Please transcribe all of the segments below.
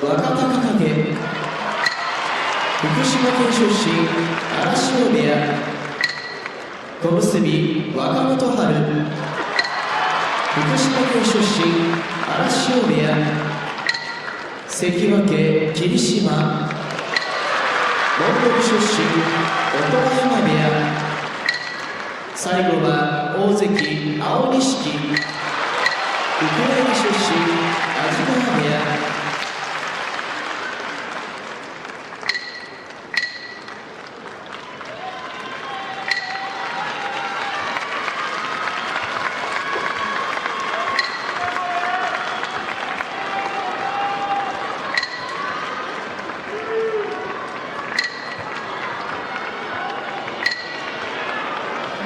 若隆景、福島県出身荒汐部屋、小結若元春、福島県出身荒汐部屋、関脇霧島、モンゴル出身音羽山部屋、最後は大関青錦、ウクライナ出身安治川部屋。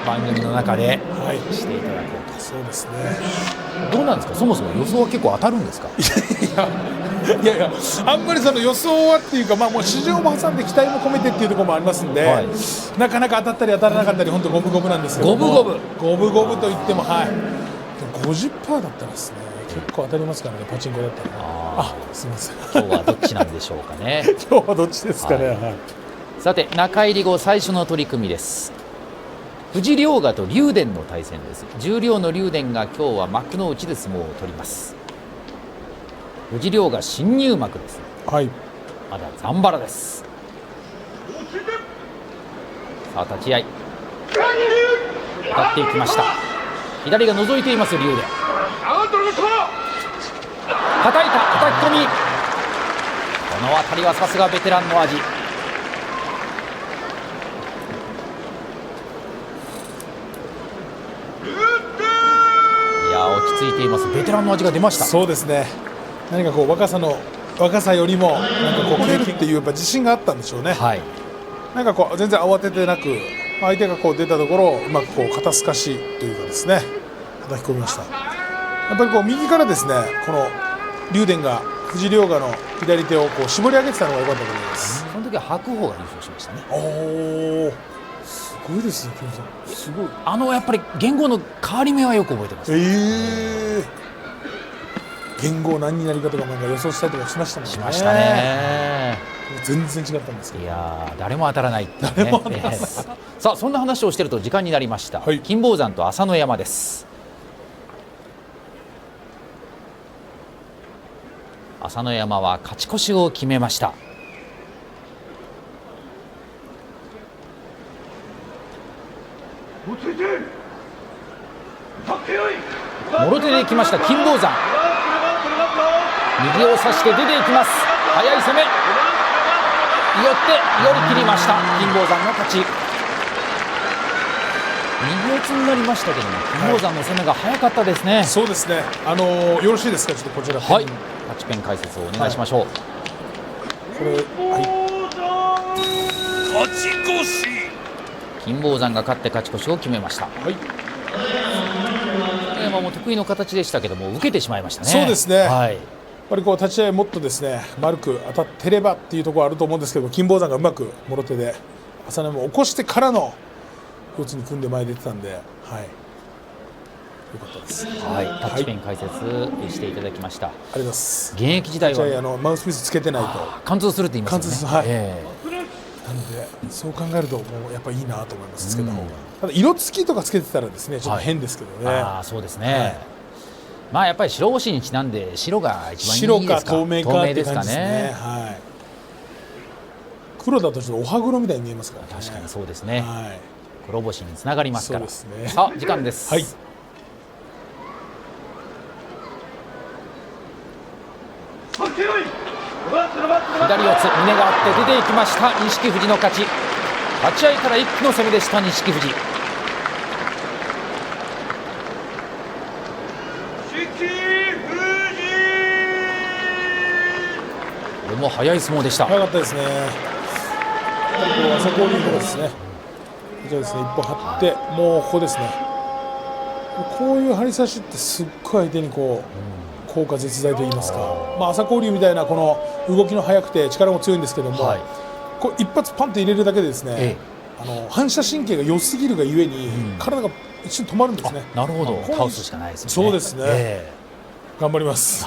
番組の中でしていただこうと、そうですね。どうなんですか、そもそも予想は結構当たるんですか？いやあんまりその予想はっていうか、もう市場も挟んで期待も込めてっていうところもありますんで、なかなか当たったり当たらなかったり本当五分五分なんですけども、五分五分といっても、はい、50% だったらですね、結構当たりますからね、パチンコだったら。すみません、今日はどっちなんでしょうかね。今日はどっちですかね。さて、中入り後最初の取り組みです。藤涼河と竜電の対戦です。十両の竜電が今日は幕の内で相撲を取ります。藤涼河新入幕です。はい、まだざんばらです。さあ、立ち合い当たっていきました。左が覗いています竜電。叩いた、叩き込み。この辺りはさすがベテランの味。落ち着いています。ベテランの味が出ました。そうですね。何かこう若さよりもなんかこう経験っていうやっぱ自信があったんでしょうね。はい、なんかこう全然慌ててなく、相手がこう出たところをうまくこう肩透かしというかですね、叩き込みました。やっぱりこう右からですね、この竜電が藤涼河の左手をこう絞り上げてたのが良かったと思います。その時は白鵬が優勝しましたね。おお、すごいですね、キムさん。すごい。やっぱり言語の変わり目はよく覚えてます。言語何になりかとかなんか予想したりとかしましたもんね。しましたね。全然違ったんですけど。いや誰も当たらないっていうね。さあ、そんな話をしていると時間になりました。金峰山と朝乃山です。朝乃山は勝ち越しを決めました。もろ手できました金峰山。右を差して出ていきます。速い攻め、よって寄り切りました。金峰山の勝ち。右四つになりましたけども、金峰山の攻めが早かったですね。そうですね。よろしいですか、ちょっとこちら。はい、8ペン解説をお願いしましょう。これ、勝ち越し。金峰山が勝って勝ち越しを決めました。はい。山も得意の形でしたけども、受けてしまいましたね。そうですね。はい。やっぱりこう立ち合いもっとですね、丸く当たってればっていうところあると思うんですけど、金峰山がうまくもろ手で朝乃山を起こしてからの四つに組んで前に出てたんで、はい、良かったです。はい、タッチペン解説していただきました。ありがとうございます。現役時代はマウスピースつけてないと貫通するって言いますよね。はい。なのでそう考えるともうやっぱいいなと思います。つけた方が。ただ色付きとかつけてたらですね、ちょっと変ですけどね。そうですね。まあやっぱり白星にちなんで白が一番いいですか。白か透明かって感じですね。はい。黒だとちょっとお歯黒みたいに見えますからね。確かにそうですね。はい。黒星につながりますから。そうですね。さあ時間です。はい。左四つ、胸があって出ていきました錦富士の勝ち。立ち合いから一気の攻めでした錦富士。これも速い相撲でした。速かったですね。朝紅龍とかですね。こちらですね、一歩張って、もうここですね。こういう張り差しってすっごい相手にこう効果絶大と言いますか、朝紅龍みたいなこの動きの速くて力も強いんですけども、こう一発パンと入れるだけでですね、反射神経が良すぎるがゆえに、体が一瞬止まるんですね。なるほど、倒すしかないですね。そうですね。頑張ります。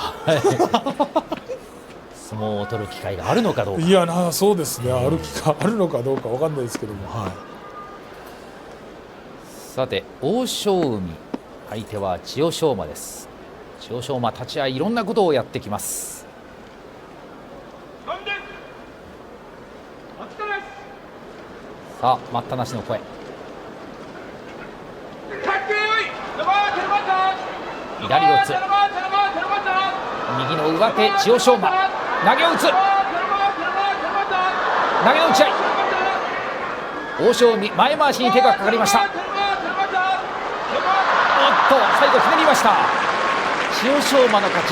相相撲を取る機会があるのかどうか。いやな、そうですね、あるのかどうかわかんないですけども、さて欧勝海、相手は千代翔馬です。千代翔馬、立ち合いいろんなことをやってきます。さあ待ったなしの声。左四つ、右の上手、千代翔馬投げを打つ、投げの打ち合い、欧勝海前回しに手がかかりました。おっと最後ひねりました。千代翔馬の勝ち。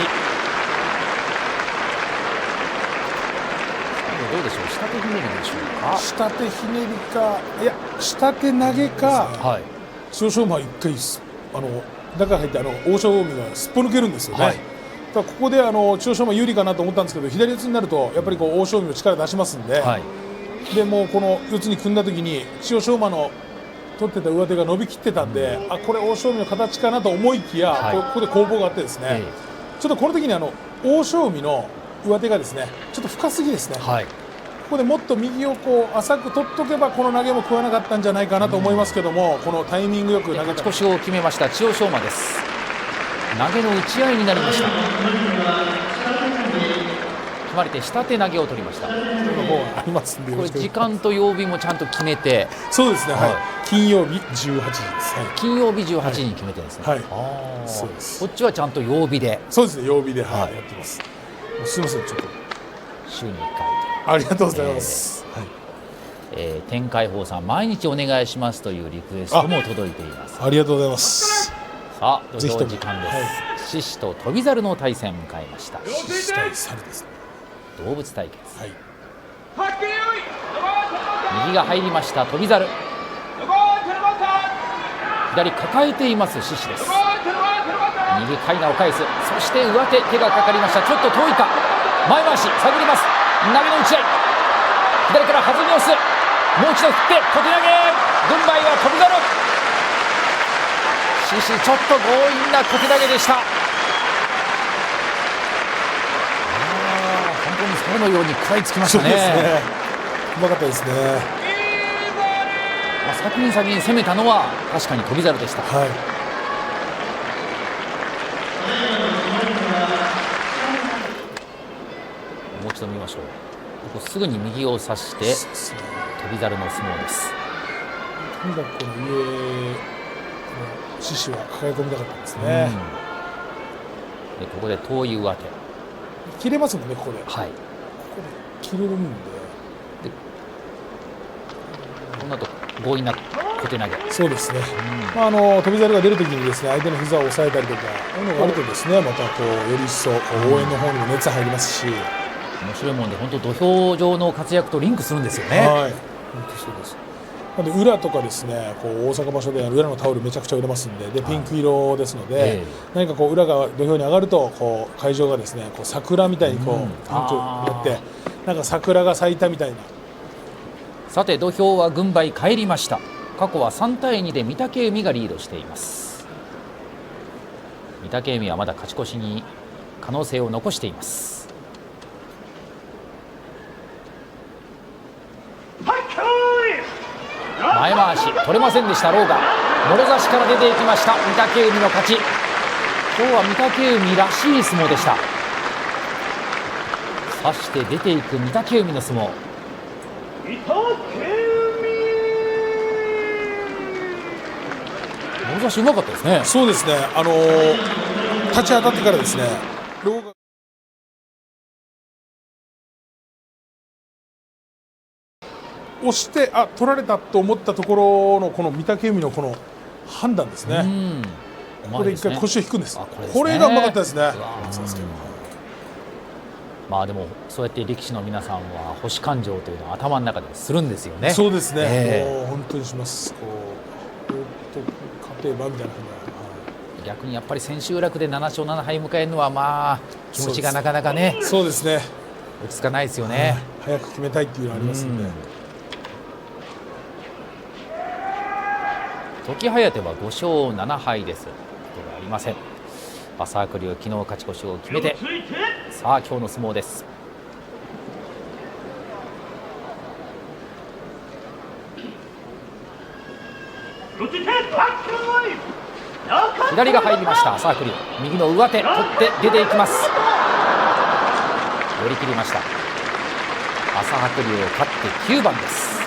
どうでしょう、下手ひねりでしょうか。下手ひねりか、いや下手投げか、はい、千代翔馬一回だから入って欧勝海がすっぽ抜けるんですよね、はい、だからここで千代翔馬有利かなと思ったんですけど、左四つになるとやっぱり欧勝海の力出しますんで、はい、でもうこの四つに組んだ時に千代翔馬の取ってた上手が伸びきってたんで、これ欧勝海の形かなと思いきや、はい、ここで攻防があってですね、ちょっとこの時に欧勝海の上手がですねちょっと深すぎですね、はい、ここでもっと右を浅く取っとけばこの投げも食わなかったんじゃないかなと思いますけども、このタイミングよく投げ勝ち越しを決めました千代翔馬です。投げの打ち合いになりました。決まり手下手投げを取りました。もうありますんで、これ時間と曜日もちゃんと決めて。そうですね、はい、金曜日18時です、金曜日18時に決めてですね、そうです。こっちはちゃんと曜日で。そうですね、曜日で、やってます。すみません、ちょっと週に1回ありがとうございます。天海鵬さん、毎日お願いしますというリクエストも届いています。ありがとうございます。さあ土俵時間です。獅子と翔猿の対戦を迎えました。獅子対猿ですね。動物対決、右が入りました翔猿、左抱えています獅子です。右かいなを返す、そして上手、手がかかりました。ちょっと遠いか、前回し探ります。投げの打ち合い、左から弾み押す、もう一度振って小手投げ、軍配は翔猿。獅子ちょっと強引な小手投げでした。本当にそのように食らいつきましたね。うまかったですね。先に攻めたのは確かに翔猿でした。もう一度見ましょう。ここすぐに右を差して翔猿の相撲です。とにかくこの獅子は抱え込みたかったんですね。でここで遠い上手切れますもんね、ここで。ここで切れるんで。この後強引な小手投げ。そうですね。翔猿が出るときにですね、相手の膝を押さえたりとか、そういうのがあるとですね、またより一層応援の方にも熱入りますし。面白いもんで、本当土俵上の活躍とリンクするんですよね。本当そうです。なので裏とかですね、大阪場所で裏のタオルめちゃくちゃ売れますんで、ピンク色ですので、何か裏が土俵に上がると会場がですね、桜みたいにピンクになって、なんか桜が咲いたみたいな。さて土俵は軍配返りました。過去は3対2で御嶽海がリードしています。御嶽海はまだ勝ち越しに可能性を残しています。前回し取れませんでした。狼雅もろ差しから出ていきました。御嶽海の勝ち。今日は御嶽海らしい相撲でした。差して出ていく御嶽海の相撲。もろ差しうまかったですね。そうですね、立ち当たってからですね、狼雅押して取られたと思ったところのこの御嶽海のこの判断ですね。ここで一回腰を引くんです。これがうまかったですね。まあでもそうやって力士の皆さんは星勘定というのは頭の中でするんですよね。そうですね。もう本当にします。勝てばみたいな感じ。逆にやっぱり千秋楽で7勝7敗迎えるのはまあ気持ちがなかなかね。そうですね。落ち着かないですよね。早く決めたいっていうのがありますんで。時疾風は5勝7敗です。ことがありません。朝白龍昨日勝ち越しを決めて、さあ今日の相撲です。左が入りました。朝白龍、右の上手取って出ていきます。寄り切りました。朝白龍勝って9番です。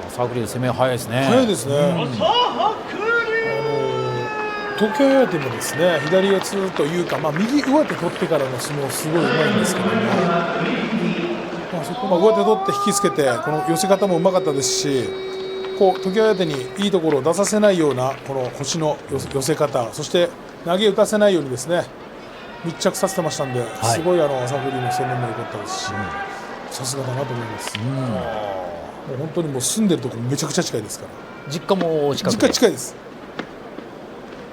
朝白龍攻め早いですね。早いですね。東京上手もですね、左四つというか、右上手取ってからの相撲すごいうまいんですけども、そこ上手取って引きつけて、この寄せ方もうまかったですし、こう時計上手にいいところを出させないようなこの腰の寄せ方、そして投げ打たせないようにですね密着させてましたんで、すごい朝白龍の攻めも良かったですし、さすがだなと思います。もう本当にもう住んでるところめちゃくちゃ近いですから。実家も近くで。実家近いです。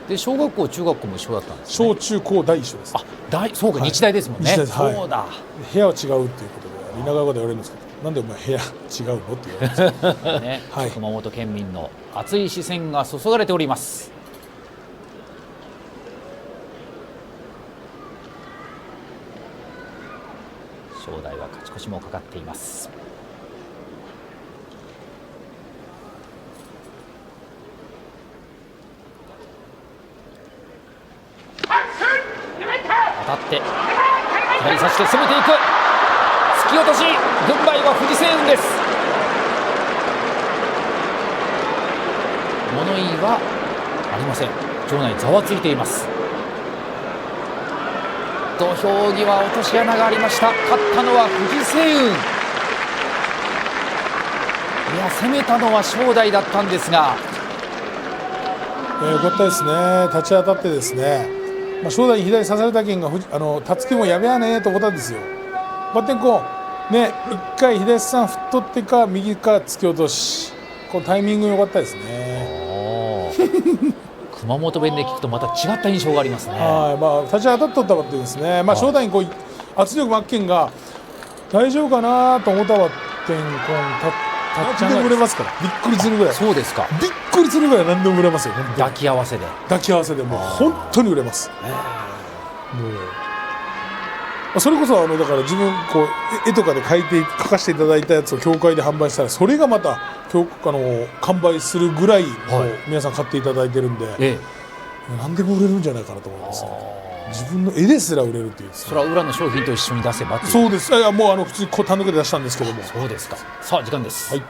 で小学校中学校も一緒だったんですね。小中高大一緒です。そうか、日大ですもんね。そうだ。部屋は違うっていうことで稲川語で言われるんですけど、なんでお前部屋違うのって言われますね、熊本県民の熱い視線が注がれております。正代は勝ち越しもかかっています。当たって左差して攻めていく。突き落とし、軍配は藤青雲です。物言いはありません。場内ざわついています。土俵際落とし穴がありました。勝ったのは藤青雲。いや、攻めたのは正代だったんですが、よかったですね。立ち当たってですね、正代に左刺されたけんがたつきもやべやねと思ったんですよ。バッテンこうね、一回左さん振っとってか右から突き落とし、このタイミング良かったですね。熊本弁で聞くとまた違った印象がありますね。立ち当たっとったバッテンですね。正代にこう圧力負けんが大丈夫かなと思ったバッテンタッチで売れますから、びっくりするぐらい。そうですか。びっくりするぐらい何でも売れますよ。抱き合わせでもう本当に売れます。それこそだから自分こう絵とかで描かせていただいたやつを協会で販売したら、それがまた完売するぐらい皆さん買っていただいてるんで、何でも売れるんじゃないかなと思いますね。自分の絵ですら売れるっていう。それは裏の商品と一緒に出せばっていう。そうです。もう普通に単独で出したんですけども。そうですか。さあ時間です。はい。手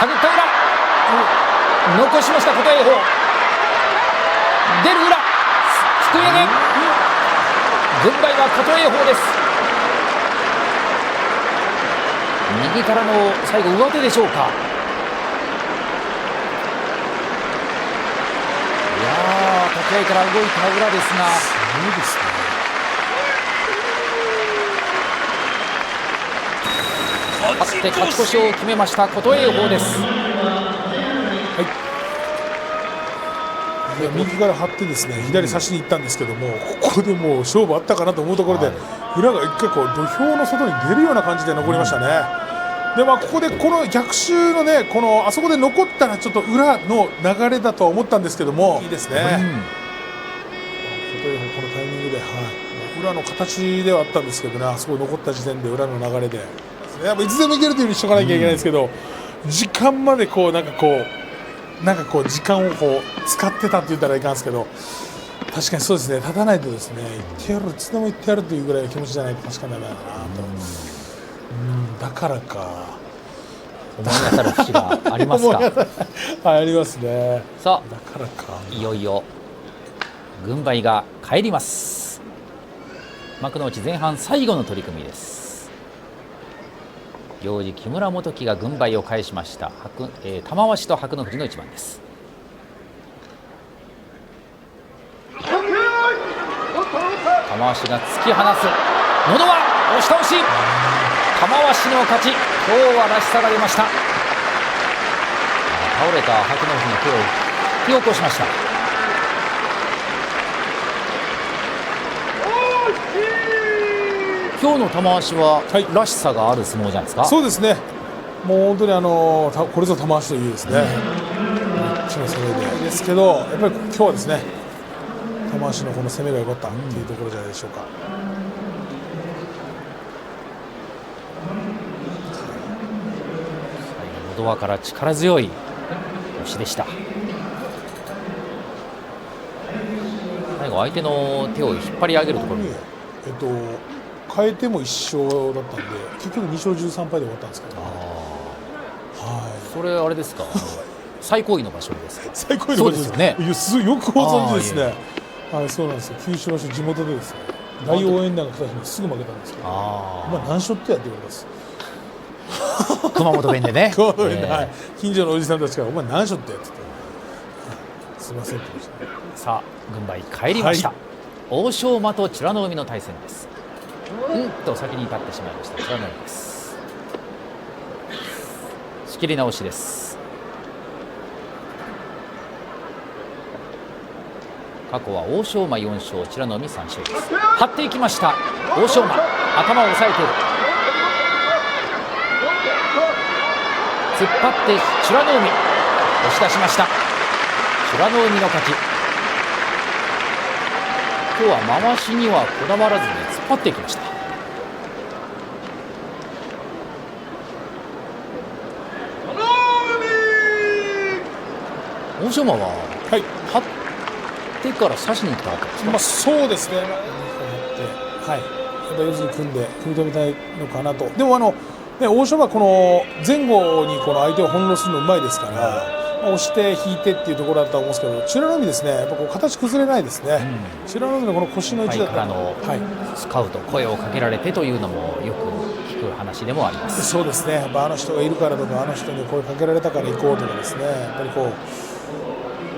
繰った裏、残しました琴恵光。出る裏、すくい上げ、軍配は琴恵光です。右からの最後上手でしょうか。立ち合いから動いた裏ですが、そうですね。勝って勝ち越しを決めました琴恵光です。右から張ってですね、左差しに行ったんですけども、ここでもう勝負あったかなと思うところで、裏が一回こう土俵の外に出るような感じで残りましたね。でここでこの逆襲のね、あそこで残ったらちょっと裏の流れだとは思ったんですけども、いいですね。このタイミングで、裏の形ではあったんですけどね、あそこ残った時点で裏の流れで、やっぱいつでもいけるというふうにしとかなきゃいけないんですけど、時間まで時間を使ってたって言ったらいかんですけど、確かにそうですね。立たないとですね、いってやる、いつでもいってやるというぐらいの気持ちじゃないと確かにダメだなと。だからか。思い当たる節がありますか。ありますね。さあ、だからか。いよいよ軍配が返ります。幕内前半最後の取組です。行司木村元基が軍配を返しました。玉鷲と白の富士の一番です。玉鷲が突き放す。喉は押し倒し。玉鷲の勝ち。今日はらしさが出ました。倒れた白の富士の手を引き起こしました。今日の玉鷲はらしさがある相撲じゃないですか。そうですね。もう本当にこれぞ玉鷲というですね、めっちゃ攻めですけど、やっぱり今日はですね、玉鷲のこの攻めが良かったっていうところじゃないでしょうか。外輪から力強い押しでした。最後相手の手を引っ張り上げるところに、変えても1勝だったんで結局2勝13敗で終わったんですけど、それあれですか最高位の場所ですか。最高位の場所ですね。いやよくご存知ですね。はい、そうなんですよ。九州場所地元でですね、大応援団が来た日にすぐ負けたんですけど、お前何勝ってやって言われます。熊本弁でね。はい、近所のおじさんたちからお前何勝ってやって言って、すみませんって言いました。さあ軍配帰りました。欧勝馬と美ノ海の対戦です。先に立ってしまいました美ノ海です。仕切り直しです。過去は欧勝馬4勝美ノ海3勝です。張っていきました欧勝馬、頭を押さえている。突っ張って美ノ海、押し出しました。美ノ海の勝ち。今日は回しにはこだわらずに突っ張っていきました。欧勝馬は、張ってから差しに行ったわけですか。そうですね。はい。要するに組み止めたいのかなと。でも欧勝馬はこの前後にこの相手を翻弄するのうまいですから。押して引いてっていうところだと思うんですけど、美ノ海ですね、やっぱこう形崩れないですね。美ノ海のこの腰の位置だったのスカウト声をかけられてというのもよく聞く話でもあります。そうですね。やっぱあの人がいるからとか、あの人に声かけられたから行こうとかですね。やっぱりこう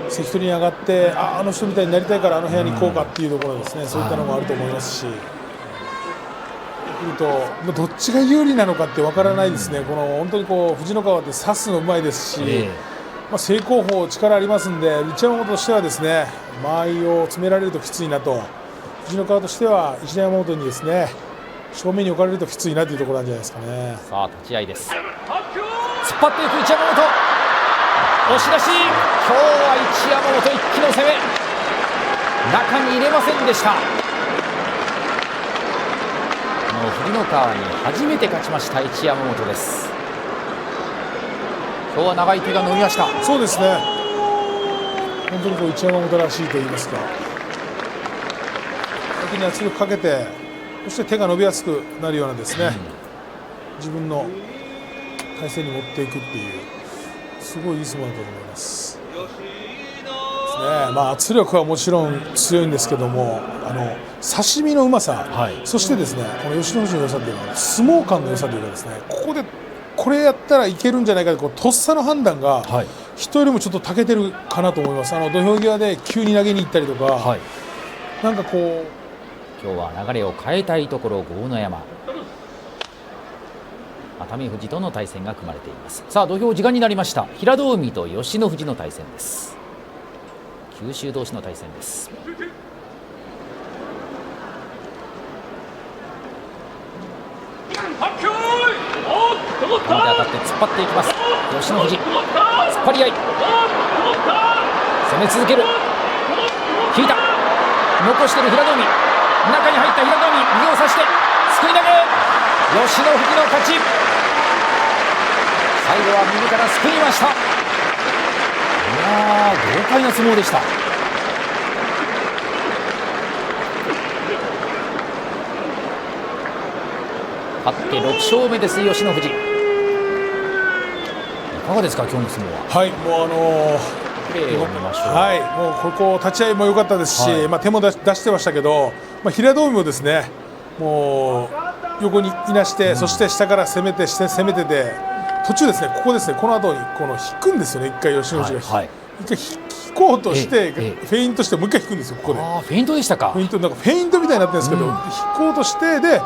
関取に上がってあの人みたいになりたいからあの部屋に行こうかっていうところですね。そういったのもあると思いますし。どっちが有利なのかってわからないですね。この本当にこう藤ノ川って刺すのうまいですし。正攻法力ありますんで、一山本としてはですね、間合いを詰められるときついなと、藤ノ川としては一山本にですね、正面に置かれるときついなというところなんじゃないですかね。さあ立ち合いです。突っ張っていく一山本、押し出し。今日は一山本一気の攻め、中に入れませんでした。もう藤ノ川に初めて勝ちました一山本です。今日は長い手が伸びました。そうですね。本当にこう一山本らしいと言いますか。先に圧力かけて、そして手が伸びやすくなるようなですね。自分の体勢に持っていくっていうすごいいい相撲だと思います。圧力はもちろん強いんですけども、刺身のうまさ、そしてですね、この吉野富士の良さというのは相撲感の良さというかですね、ここでこれやったらいけるんじゃないかと、とっさの判断が人よりもちょっと長けてるかなと思います。土俵際で急に投げに行ったりとか、なんかこう今日は流れを変えたいところ、豪ノ山熱海富士との対戦が組まれています。さあ土俵時間になりました。平戸海と吉野富士の対戦です。九州同士の対戦です。頭で当たって突っ張っていきます。吉野富士、突っ張り合い、攻め続ける。引いた、残している平戸海、中に入った平戸海、右を差してすくい投げ、吉野富士の勝ち。最後は右からすくいました。いやー、豪快な相撲でした。勝って6勝目です、吉野富士。いかがですか、今日の相撲は。はい、もうプレーを見ましょう。はい、もうここ立ち合いも良かったですし、手も出してましたけど、平戸海もですね、もう横にいなして、そして下から攻めてて、途中ですね、ここですね、この後にこの引くんですよね、一回吉野富士が、一回引こうとして、フェイントしてもう一回引くんですよ、ここで。フェイントでしたか。フェイント、なんかフェイントみたいになってるんですけど、引こうとしてで、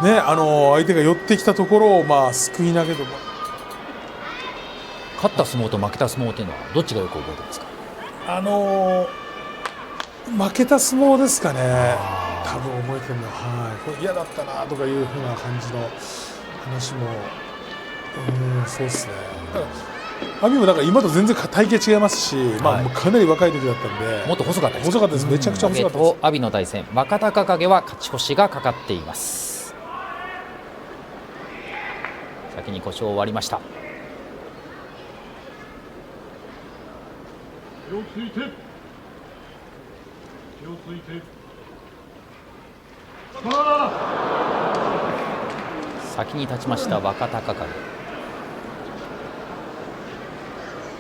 相手が寄ってきたところをすくい投げとか。勝った相撲と負けた相撲というのはどっちがよく覚えてますか。負けた相撲ですかね。多分覚えてるのは、これ嫌だったなとかいうふうな感じの話も、そうですね。阿炎もだから今と全然体型違いますし、かなり若い時だったんで、もっと細かったです。細かったです。めちゃくちゃ細かったです。阿炎の対戦、若隆景は勝ち越しがかかっています。先に故障終わりました。先に立ちました若隆景。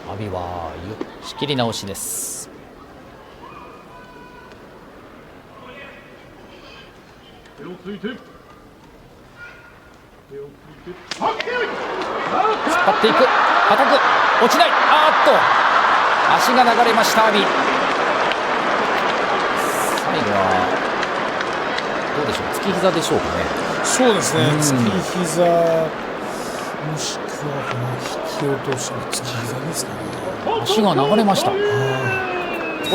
阿炎は仕切り直しです。突っ張っていく、はたく、落ちない、足が流れました阿炎。最後はどうでしょう、突き膝でしょうかね。そうですね、突き膝もしくは引き落としの突き膝ですかね。足が流れました。こ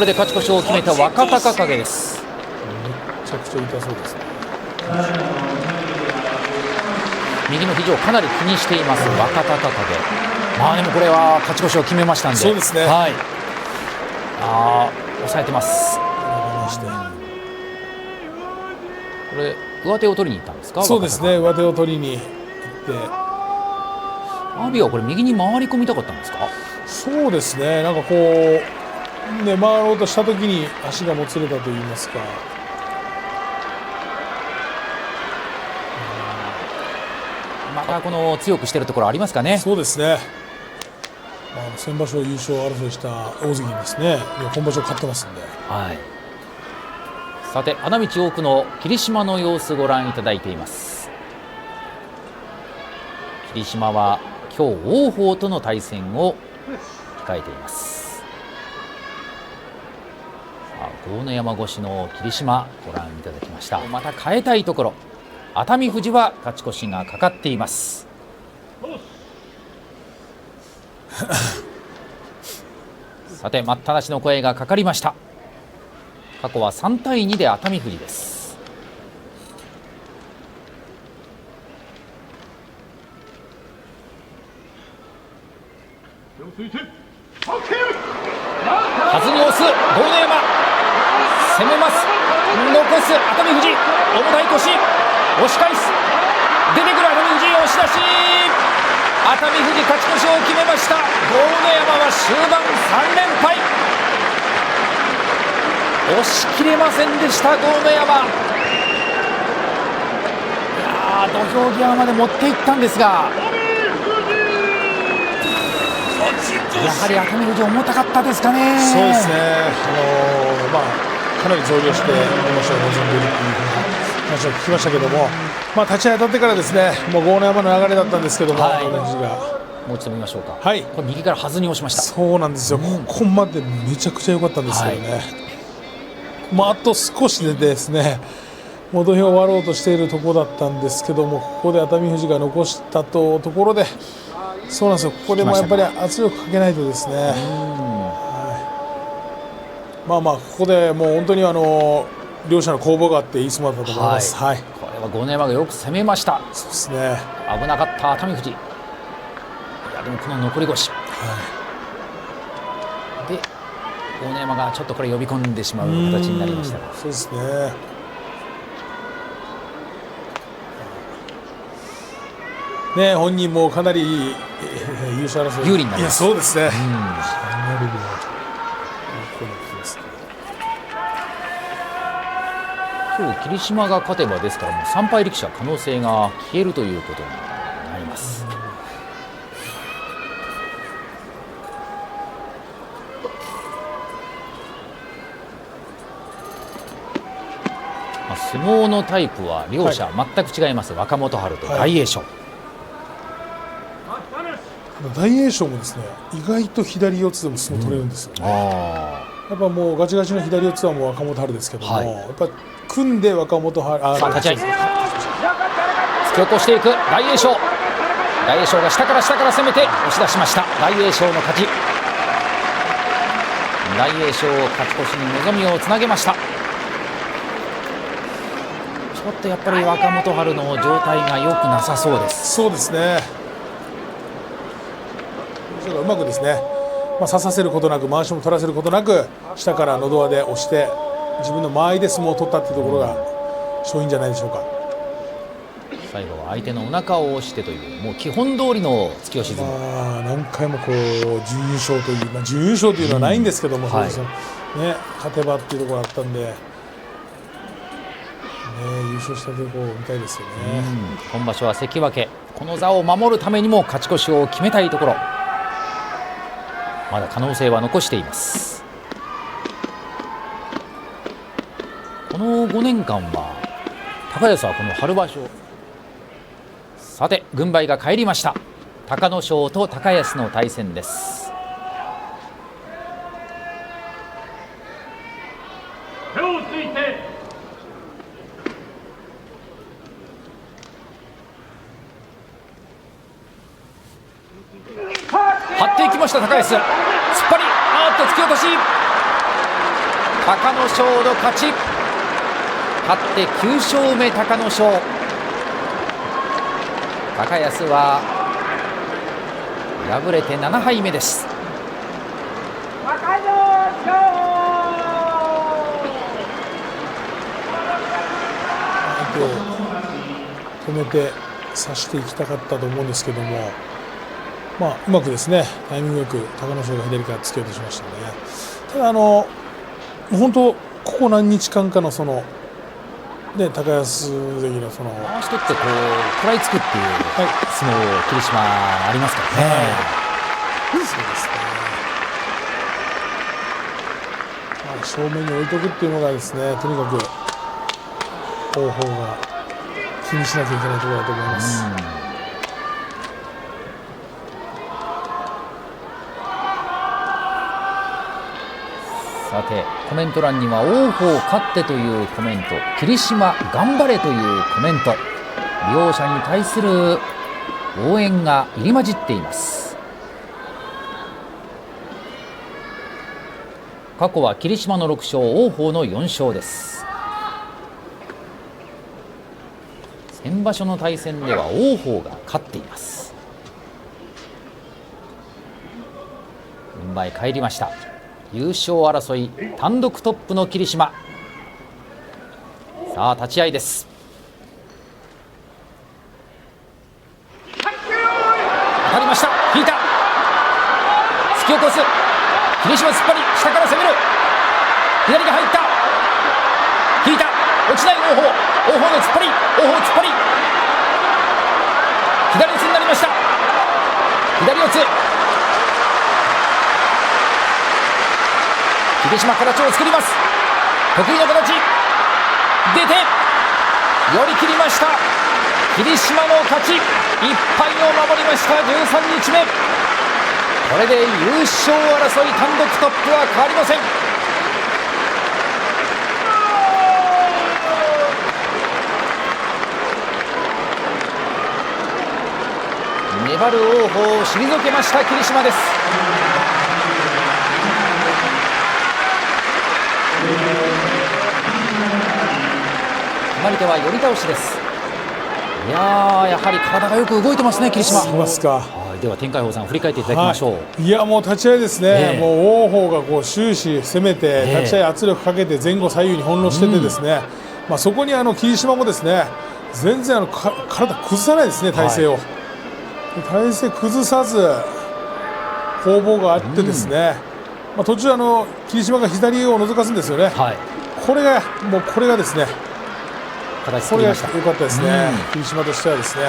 れで勝ち越しを決めた若隆景です。めちゃくちゃ痛そうですね。右の肘をかなり気にしています若隆景。でもこれは勝ち越しを決めましたんで。そうですね。はい。抑えてます。これ上手を取りに行ったんですか。そうですね、上手を取りに行って。阿炎はこれ右に回り込みたかったんですか。そうですね、なんかこう回ろうとした時に足がもつれたと言いますか。またこの強くしているところありますかね。そうですね。先場所優勝争いした大関にですね、今場所勝ってますんで。はい。さて花道奥の霧島の様子ご覧いただいています。霧島は今日王鵬との対戦を控えています。豪ノ山越しの霧島ご覧いただきました。また変えたいところ、熱海富士は勝ち越しがかかっています。さて待ったなしの声がかかりました。過去は3対2で熱海富士です。はずに押す豪ノ山、攻めます、残す熱海富士、重たい腰、押し返す、出てくる熱海富士、押し出し、熱海富士勝ち越しを決めました。豪ノ山は終盤3連敗、押し切れませんでした豪ノ山。土俵際まで持っていったんですが、やはり熱海富士重たかったですかね。そうですね、かなり増量して今場所を臨んでいるという話を聞きましたけども、立ち合い当たってからですね、もう豪ノ山の流れだったんですけども、はい、熱海富士がもう一度見ましょうか。はい、これ右からはずに押しました。そうなんですよ、ここまでめちゃくちゃ良かったんですけどね、あと少しでですね、もう土俵を割ろうとしているところだったんですけども、ここで熱海富士が残したところで、そうなんですよ、ここでもやっぱり圧力かけないとですね、ここでもう本当に両者の攻防があっていい相撲だったと思います。はい、これは豪ノ山がよく攻めました。そうですね、危なかった熱海富士。でもこの残り腰、で豪ノ山がちょっとこれ呼び込んでしまう形になりましたが、そうですね。本人もかなり優勝争い有利になります。そうですね。今日霧島が勝てばですから、もう3敗力士は可能性が消えるということになります。相撲のタイプは両者全く違います、若元春と大栄翔。大栄翔もですね、意外と左四つでも相撲取れるんですよね。やっぱもうガチガチの左四つはもう若元春ですけども、やっぱ組んで若元春、立ち合い突き起こしていく大栄翔。大栄翔が下から攻めて押し出しました。大栄翔の勝ち。大栄翔勝ち越しに望みをつなげました。ちょっとやっぱり若元春の状態が良くなさそうです。そうですね、うまくですね、差させることなく、回しも取らせることなく、下からのど輪で押して自分の間合いで相撲を取ったというところが勝因じゃないでしょうか。最後は相手のお腹を押してというもう基本通りの突き押し相撲。何回もこう準優勝という、準優勝というのはないんですけども、そうですよね、勝てばっていうところがあったんで、優勝したところを見たいですよね。今場所は関脇、この座を守るためにも勝ち越しを決めたいところ、まだ可能性は残しています。この5年間は高安はこの春場所、さて軍配が返りました。隆の勝と高安の対戦です。手をついて張っていきました高安、突っ張り、突き落とし、隆の勝の勝ち、勝って9勝目隆の勝。高安は敗れて7敗目です。相手を止めて差していきたかったと思うんですけども、うまくですね、タイミングよく隆の勝が左から突き落としましたね。ただ本当ここ何日間かのそのね、高安関のその回し取ってこう食らいつくっていう相撲、霧島ありますからね。そうですね。正面に置いとくっていうのがですね、とにかく方法が気にしなきゃいけないところだと思います。さてコメント欄には王鵬勝ってというコメント、霧島頑張れというコメント、両者に対する応援が入り混じっています。過去は霧島の6勝、王鵬の4勝です。先場所の対戦では王鵬が勝っています。軍配返りました。優勝争い単独トップの霧島、さあ立ち合いです。当たりました、引いた、突き起こす霧島、突っ張り下から攻める、左が入った、引いた、落ちない王鵬、王鵬の突っ張り、王鵬突っ張り、左四つになりました、左四つ、霧島形を作ります、得意の形、出て寄り切りました。霧島の勝ち、1敗を守りました。13日目、これで優勝争い単独トップは変わりません。粘る王鵬を退けました霧島です。決まり手は寄り倒しです。いやー、やはり体がよく動いてますね霧島。しますか。では天海鵬さん振り返っていただきましょう。いやもう立ち合いですね、もう王鵬がこう終始攻めて、立ち合い圧力かけて前後左右に翻弄しててですね、そこに霧島もですね全然体崩さないですね、体勢を、体勢崩さず攻防があってですね、途中霧島が左を覗かすんですよね、これがですね、これが良かったですね、霧島としてはですね、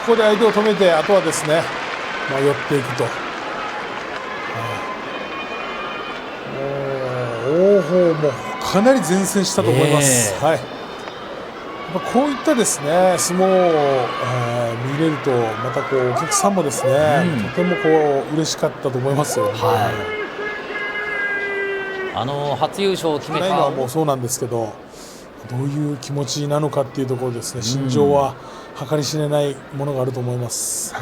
ここで相手を止めて、あとはですね、寄っていくと、王鵬もかなり善戦したと思います。やっぱこういったですね相撲を、見れると、またこうお客さんもですね、とてもこう嬉しかったと思いますよ、初優勝を決めたのはもうそうなんですけど、どういう気持ちなのかっていうところですね、心情は計り知れないものがあると思います。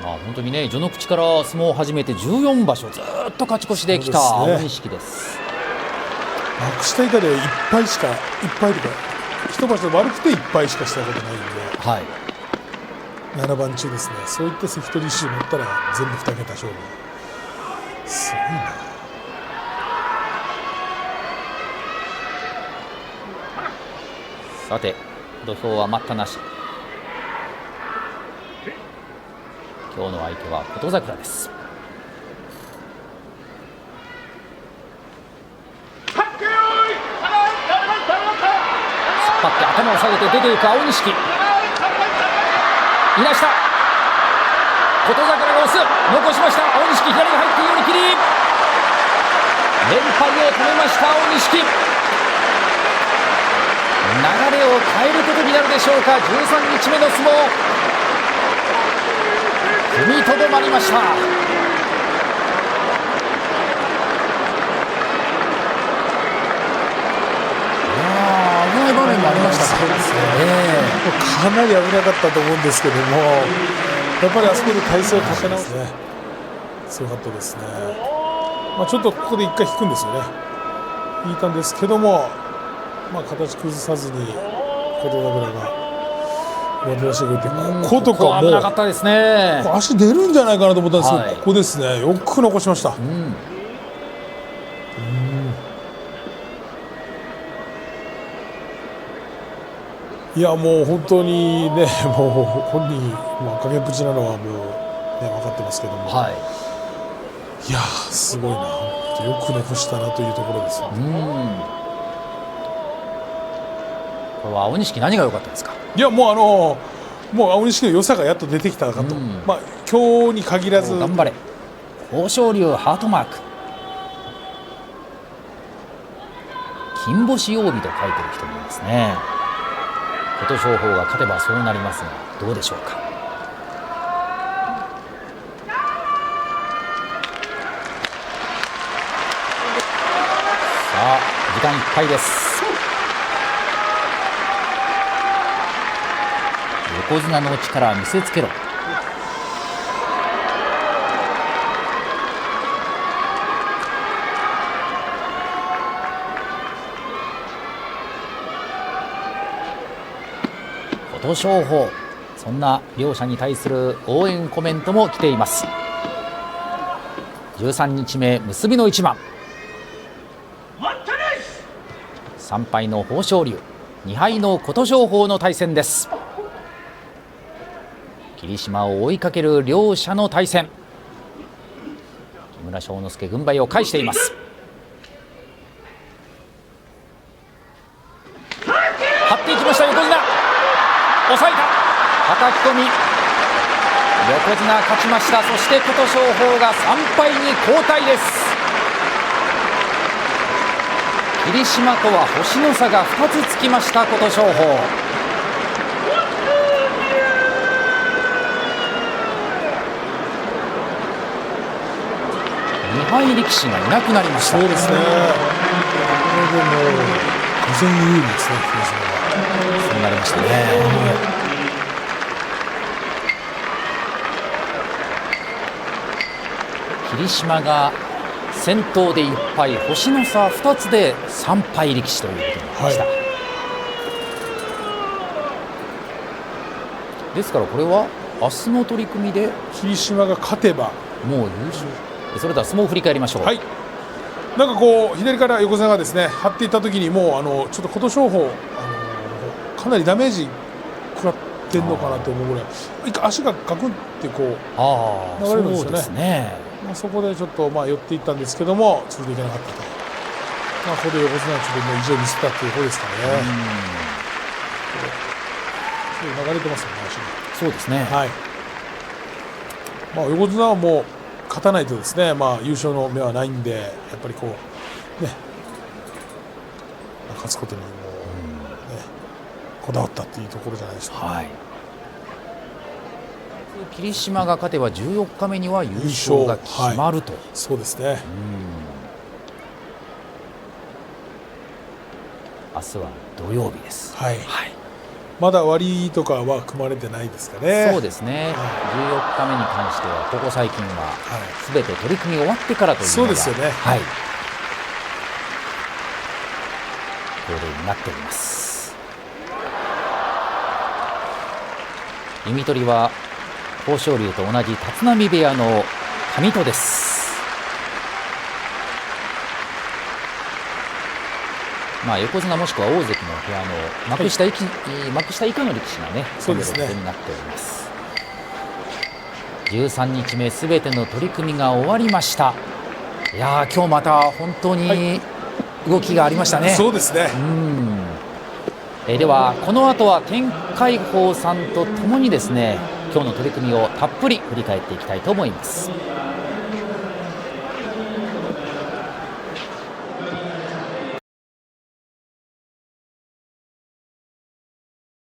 本当にね、序の口から相撲を始めて14場所ずっと勝ち越しできた青錦です。幕下以下で1敗とか一場所悪くて1敗しかしたことないんで、7番中ですね、そういった関取一周持ったら全部2桁勝負、すごいな。さて土俵は待ったなし。今日の相手は琴櫻です。突っ張って頭を下げて出ていく青錦。いなした。琴櫻が押す。残しました。青錦、左が入って寄り切り。連敗を止めました青錦。流れを変えることになるでしょうか。13日目の相撲、踏みとどまりました。危ない場面もありました。そうですね、かなり危なかったと思うんですけども、やっぱりあそこで体勢を立て直すね、強かったですね。ちょっとここで一回引くんですよね。引いたんですけども、形崩さずに琴櫻が上手出してくれて、こことかも危なかったですね。足出るんじゃないかなと思ったんですけど、はい、ここですね、よく残しました。いや、もう本当にね、もう本人崖っぷちなのはもう、ね、分かってますけども、いやすごいな、よく残したなというところですよね。これは青錦、何が良かったですか。いや、もう青錦の良さがやっと出てきたかと、今日に限らず頑張れ豊昇龍、ハートマーク、金星曜日と書いてる人もいますね。琴勝峰が勝てばそうなりますが、どうでしょうか。さあ時間いっぱいです。横綱の力見せつけろ。琴勝峰、そんな両者に対する応援コメントも来ています。13日目結びの一番、3敗の豊昇龍、2敗の琴勝峰の対戦です。霧島を追いかける両者の対戦、木村庄之助軍配を返しています。張っていきました横綱、抑えた、叩き込み、横綱勝ちました。そして琴勝峰が3敗に後退です。霧島とは星の差が2つつきました琴勝峰。2敗力士がいなくなりました。そうですね、これでも依然有利ですね、霧島は。そうなりましたね。霧島が先頭で1敗、星の差2つで3敗力士ということになりました。ですからこれは明日の取組で霧島が勝てばもう優勝。それでは相撲を振り返りましょう。はい、なんかこう左から横綱がですね張っていった時にもうちょっと琴勝峰かなりダメージ食らってんのかなと思うぐらい、一回足がガクンってこう流れるんですよね。そうですね。そこでちょっと寄っていったんですけどもついていけなかったと。ここで横綱はちょっと意地を見せたっていう方ですかね。流れてますよね、足が。そうですね。はい。横綱はもう勝たないとですね、優勝の目はないんで、やっぱりこうね、勝つことにもうね、こだわったっていうところじゃないでしょうか。はい。霧島が勝てば14日目には優勝が決まると。そうですね。明日は土曜日です。はい。まだ割とかは組まれてないですかね。そうですね。14日目に関してはここ最近はすべて取り組み終わってからというのが、そうですよね。はい。恒例になっております。弓取りは豊昇龍と同じ立浪部屋の上戸です。横綱もしくは大関の部屋の幕下以下の力士がね、そうですねことになっております。13日目すべての取り組みが終わりました。いやー、今日また本当に動きがありましたね。そうですね。ではこの後は天海鵬さんとともにですね、今日の取り組みをたっぷり振り返っていきたいと思います。